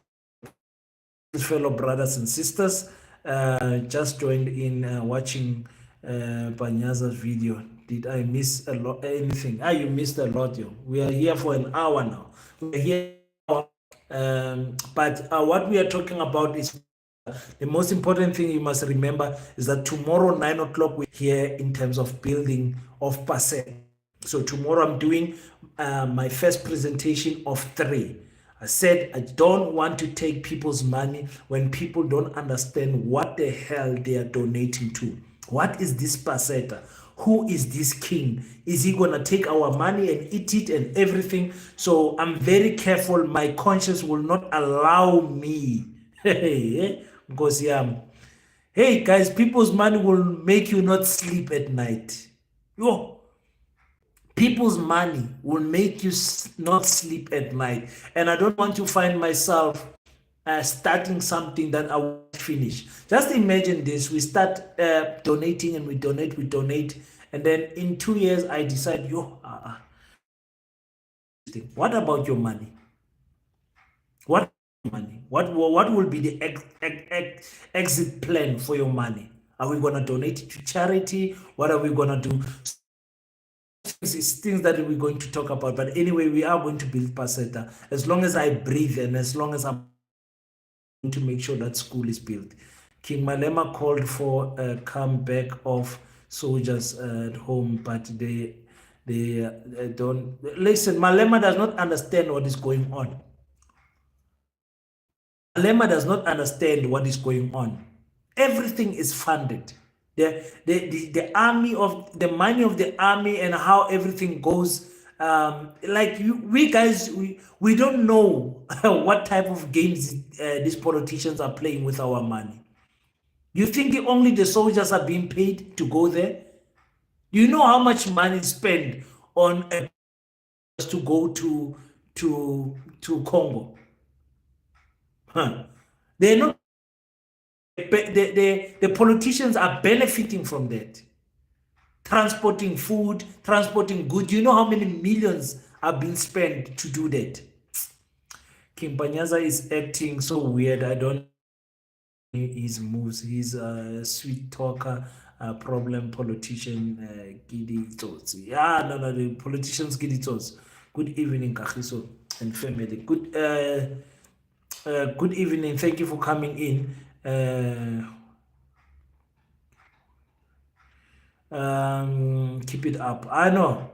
fellow brothers and sisters. Just joined in watching Panyaza's video. Did I miss a lot? Anything? You missed a lot, yo. We are here for an hour now. We're here. But what we are talking about is the most important thing you must remember is that tomorrow, 9 o'clock, we're here in terms of building of Paseta. So tomorrow I'm doing my first presentation of 3. I said I don't want to take people's money when people don't understand what the hell they are donating to. What is this Paseta? Who is this king? Is he gonna take our money and eat it and everything? So I'm very careful. My conscience will not allow me. Because hey guys, people's money will make you not sleep at night. Yo, people's money will make you not sleep at night, and I don't want to find myself starting something that I won't finish. Just imagine this: we start donating and we donate, and then in 2 years I decide, what about your money? What money? What will be the exit plan for your money? Are we gonna donate it to charity? What are we gonna do? It's things that we're going to talk about, but anyway, we are going to build Paseta as long as I breathe and as long as I'm going to make sure that school is built. King Malema called for a comeback of soldiers at home, but they don't listen. Malema does not understand what is going on. Malema does not understand what is going on. Everything is funded. The army of the money of the army and how everything goes. We guys, we don't know what type of games these politicians are playing with our money. You think only the soldiers are being paid to go there? You know how much money is spent on to go to Congo? Huh. They're not. The politicians are benefiting from that. Transporting food, transporting goods. You know how many millions have been spent to do that? King Panyaza is acting so weird. I don't know his moves. He's a sweet talker, problem politician, Gidi Tsotsi. No, the politicians Gidi Tsotsi. Good evening, Kagiso and family. Good evening. Thank you for coming in. Keep it up. I know.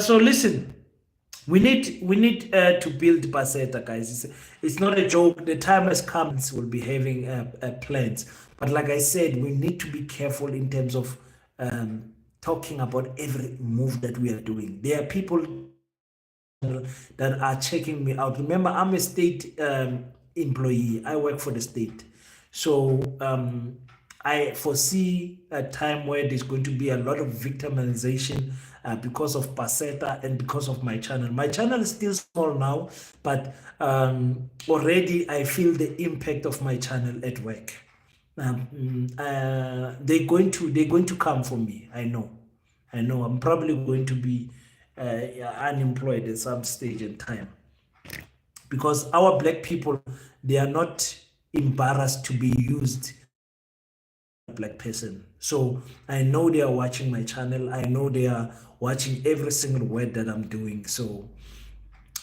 So listen, we need to build Paseta, guys. It's not a joke. The time has come. We'll be having plans, but like I said, we need to be careful in terms of talking about every move that we are doing. There are people that are checking me out. Remember, I'm a state employee. I work for the state, so I foresee a time where there's going to be a lot of victimization because of Paseta and because of my channel. My channel is still small now, but already I feel the impact of my channel at work. They're going to come for me. I know. I'm probably going to be unemployed at some stage in time, because our black people, they are not embarrassed to be used black person. So I know they are watching my channel. I know they are watching every single word that I'm doing. So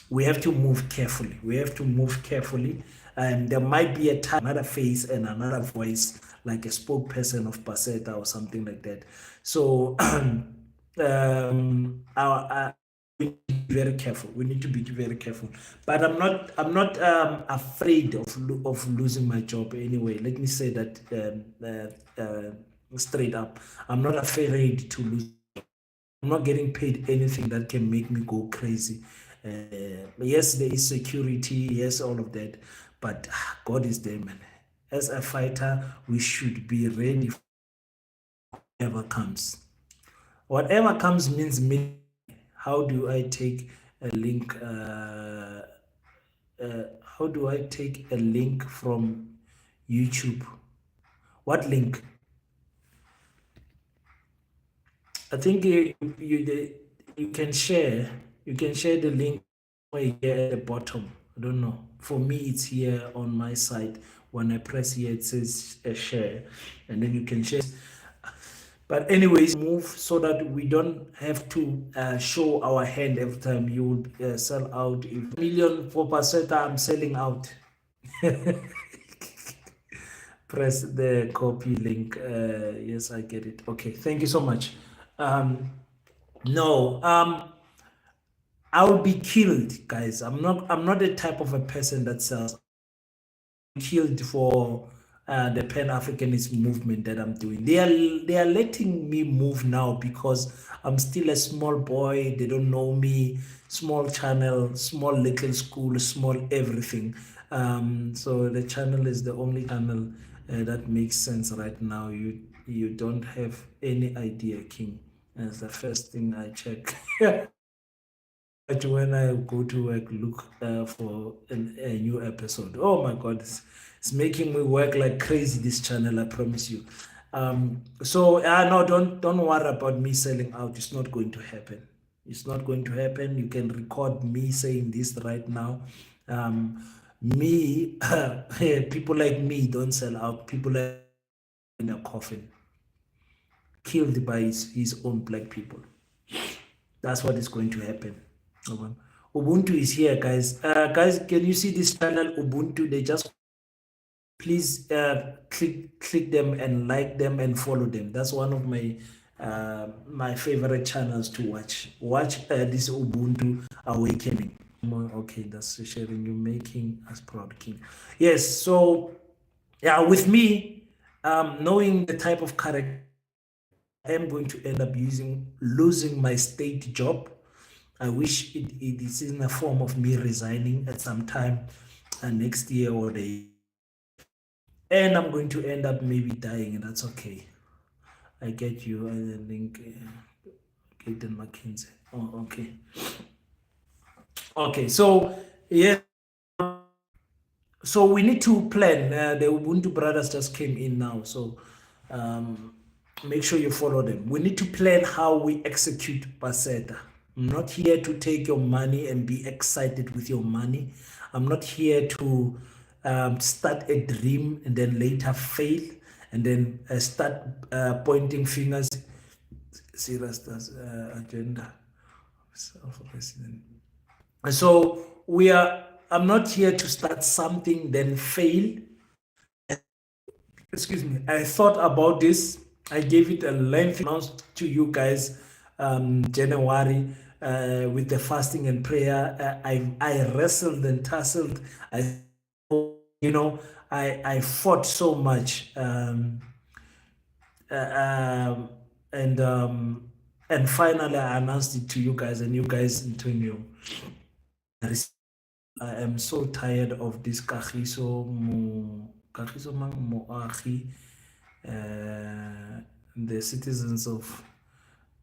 we have to move carefully. And there might be a time, another face and another voice, like a spokesperson of Paseta or something like that. So we need to be very careful. We need to be very careful. But I'm not afraid of losing my job anyway. Let me say that straight up. I'm not afraid to lose. I'm not getting paid anything that can make me go crazy. Yes, there is security. Yes, all of that. But God is there, man. As a fighter, we should be ready for whatever comes. Whatever comes means me. How do I take a link? How do I take a link from YouTube? What link? I think you can share. You can share the link right here at the bottom. I don't know. For me, it's here on my side. When I press here, it says share, and then you can share. But anyways, move so that we don't have to show our hand every time you would sell out. If million for Paseta, I'm selling out. Press the copy link. Yes, I get it. Okay, thank you so much. No, I will be killed, guys. I'm not the type of a person that sells killed for the Pan-Africanist movement that I'm doing. They are letting me move now because I'm still a small boy. They don't know me. Small channel, small little school, small everything. So the channel is the only channel that makes sense right now. You don't have any idea, King. That's the first thing I check. But when I go to work, look for a new episode. Oh my God, it's making me work like crazy. This channel, I promise you. So no, don't worry about me selling out. It's not going to happen. It's not going to happen. You can record me saying this right now. Me, people like me don't sell out. People like in a coffin, killed by his own black people. That's what is going to happen. Ubuntu is here, guys. Guys, can you see this channel, Ubuntu? They just please click them and like them and follow them. That's one of my favorite channels to watch. Watch this Ubuntu Awakening. Okay, that's sharing you making us proud, King. Yes, so yeah, with me, knowing the type of character I am going to end up losing my state job. I wish it is in a form of me resigning at some time next year or the and I'm going to end up maybe dying, and that's okay. I get you. I think Gaten McKinsey. Oh, okay. Okay, so yeah. So we need to plan. The Ubuntu brothers just came in now, so make sure you follow them. We need to plan how we execute Paseta. I'm not here to take your money and be excited with your money. I'm not here to start a dream and then later fail and then start pointing fingers. Serious agenda. Self-resident. So I'm not here to start something, then fail. Excuse me. I thought about this. I gave it a lengthy announcement to you guys January with the fasting and prayer. I wrestled and tussled. I fought so much. And finally I announced it to you guys, and you guys knew. I am so tired of this Kagiso Moagi, the citizens of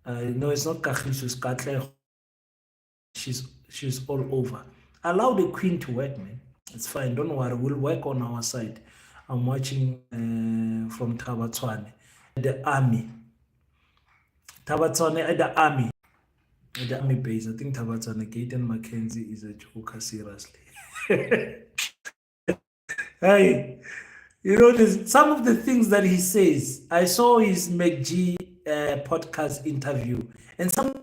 no, it's not Kagiso, it's Katle. She's all over. Allow the queen to work, man. It's fine. Don't worry. We'll work on our side. I'm watching from Tabatswane, the army. Tabatswane at the army. At the army base. I think Tabatswane, Gaten McKenzie is a joker, seriously. Hey, some of the things that he says. I saw his McG podcast interview, and some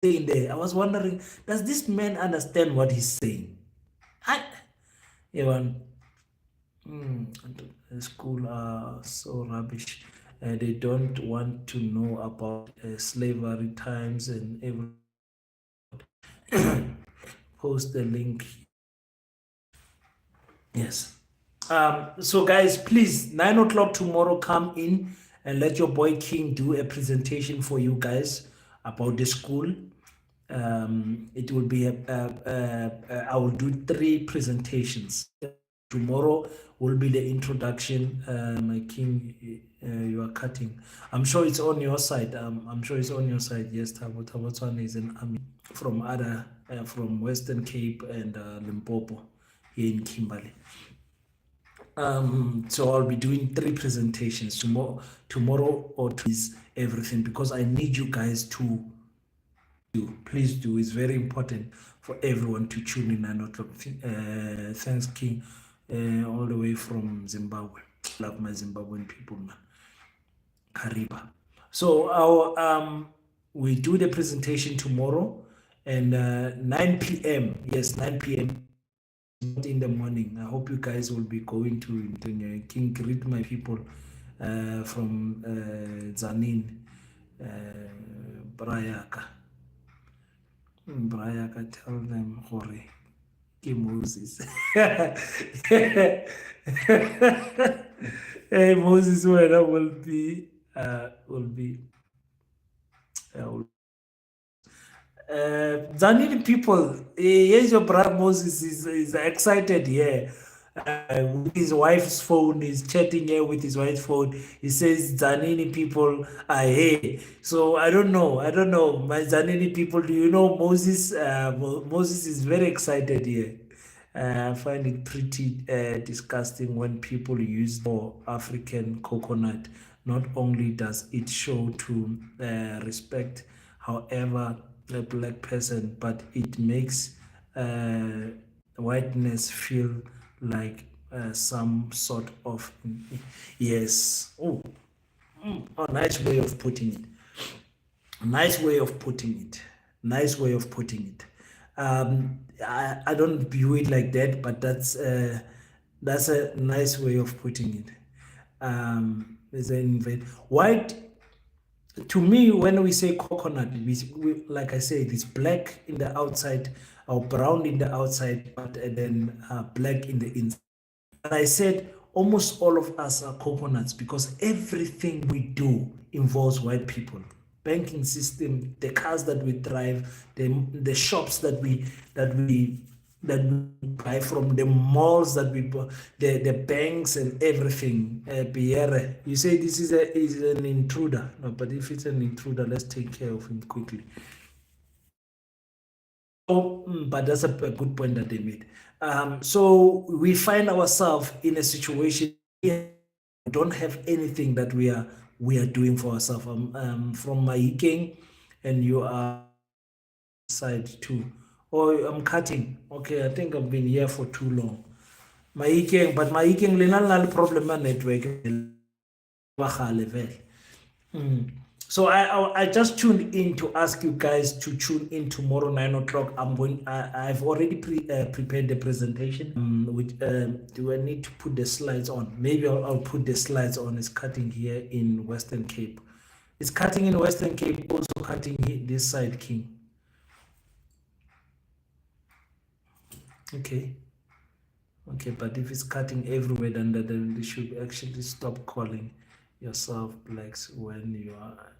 saying there. I was wondering, does this man understand what he's saying? School are so rubbish. They don't want to know about slavery times and every. Post the link. Yes. So guys, please 9 o'clock tomorrow, come in and let your boy King do a presentation for you guys about the school. It will be I will do 3 presentations. Tomorrow will be the introduction. My King, you are cutting. I'm sure it's on your side. I'm sure it's on your side. Yes, Tabotswana is an army from Western Cape and Limpopo here in Kimberley. So I'll be doing 3 presentations tomorrow or is everything, because I need you guys to Please do. It's very important for everyone to tune in 9 o'clock. Thanks, King, all the way from Zimbabwe. Love my Zimbabwean people, man. Kariba. So we do the presentation tomorrow and 9 p.m. Yes, 9 p.m. in the morning. I hope you guys will be going to King. Greet my people from Zanin, Brayaka. Brayaka, tell them Hore. Moses. Hey, Moses, when I will be, Zanini people, here's your brother Moses is excited here. With his wife's phone, he's chatting here with his wife's phone. He says Zanini people are here. So I don't know. My Zanini people, do you know Moses? Moses is very excited here. I find it pretty disgusting when people use for African coconut. Not only does it show to respect, however, a black person, but it makes whiteness feel like some sort of yes. Oh, nice way of putting it. Nice way of putting it. Nice way of putting it. I don't view it like that, but that's a nice way of putting it. Is an white. To me, when we say coconut, like I said, it's black in the outside or brown in the outside, but then black in the inside. And I said almost all of us are coconuts because everything we do involves white people. Banking system, the cars that we drive, the shops that we buy from, the malls that we buy, the banks and everything. Pierre, you say this is an intruder. No, but if it's an intruder, let's take care of him quickly. Oh, but that's a good point that they made. So we find ourselves in a situation we don't have anything that we are doing for ourselves. From Mahikeng, and you are side too. Oh, I'm cutting. Okay, I think I've been here for too long. Mahikeng, but Mahikeng, le problem network. So I just tuned in to ask you guys to tune in tomorrow 9 o'clock. I've already prepared the presentation. Do I need to put the slides on? Maybe I'll put the slides on. It's cutting here in Western Cape. It's cutting in Western Cape, also cutting this side, King. Okay, but if it's cutting everywhere, then they should actually stop calling yourself blacks when you are